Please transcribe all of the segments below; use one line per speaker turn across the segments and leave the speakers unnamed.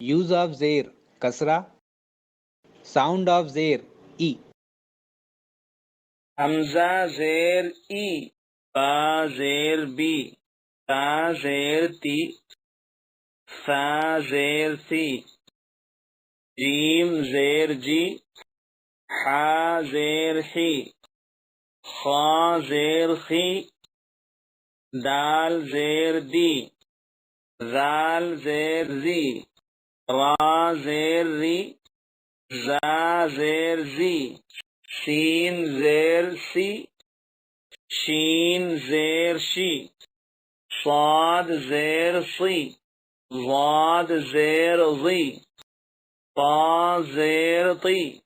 Use of زیر کسرہ. Sound of زیر ای.
حمزہ زیر ای، با زیر بی، تا زیر تی، ثا زیر ثی، جیم زیر جی، حا زیر حی، خا زیر خی، دال زیر دی، ذال زیر زی، را زیر ری، زا زیر زی، سین زیر سی، شین زیر شی، صاد زیر صی، ضاد زیر ضی، طا زیر طی،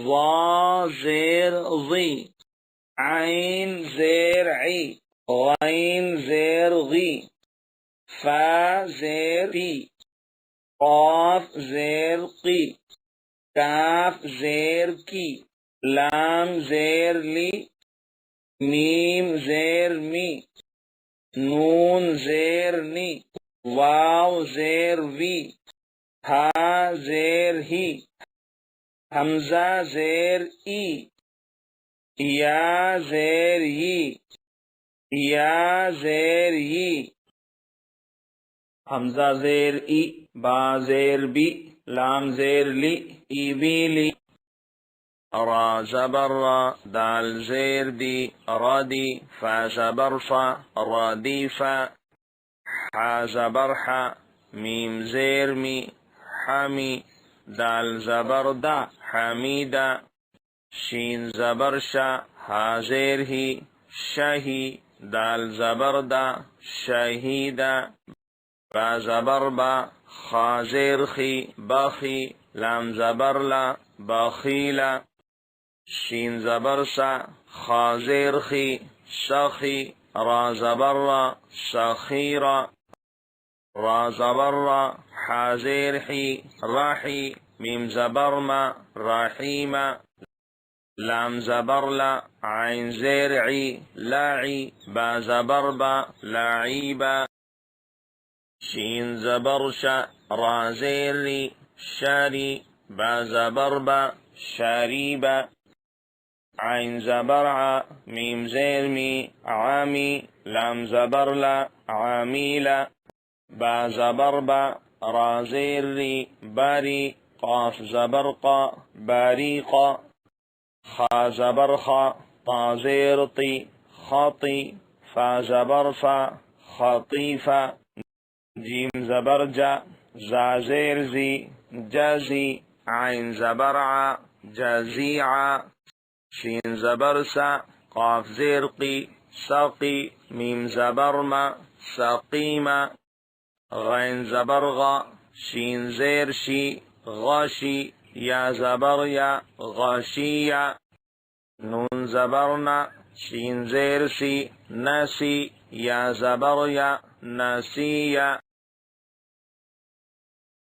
ظا زیر ضی، عین زیر عی، غین زیر غی، فا زیر فی، قاف زیر قی، کاف زیر کی، لام زیر لی، میم زیر می، نون زیر نی، واو زیر وی، ہا زیر ہی، حمزہ زیر ای، یا زیر یی، یا زیر یی، حمزہ زیر ای، با زیر بی، لام زیر لی، ای بی لی، را زبر را، دال زیر دی، ردی، فا زبر فا، ردی فا، حا زبر حا، میم زیر می، حمی، دال زبر دا، حمیدہ، شین زبر شا، ہا زیر ہی، شہی، دال زبر دا، شہیدہ، با زبر با، خا زیر خی، بخی، لام زبر لا، بخیلا، شین زبر سا، خا زیر خی، سخی، را زبر را، سخیرا، را زبر را، حا زیر حی، رحی، میم زبر ما، رحیما، لام زبر لا، عین زیر عی، لاعی، با زبر با، لاعیبا، شین زبر شا، را زیر ری، شاری، با زبر با، شاریبا، عین زبر ع، میم زیر می، عامی، لام زبر لا، عامیلا، با زبر با، را زیر ری، باری، قاف زبر قا، باریقا، خا زبر خا، طا زیر طی، خطی، فا زبر فا، خطیفا، جیم زبر جا، زا زیر زی، جزی، عین زبر ع، جزیعا، شین زبر سا، قاف زیر قی، سقی، میم زبر ما، سقیما، غین زبر غا، شین زیر شی، غشی، یا زبر یا، غشیہ، نون زبرنا، شین زیر سی، نسی، یا زبر یا، نسیہ،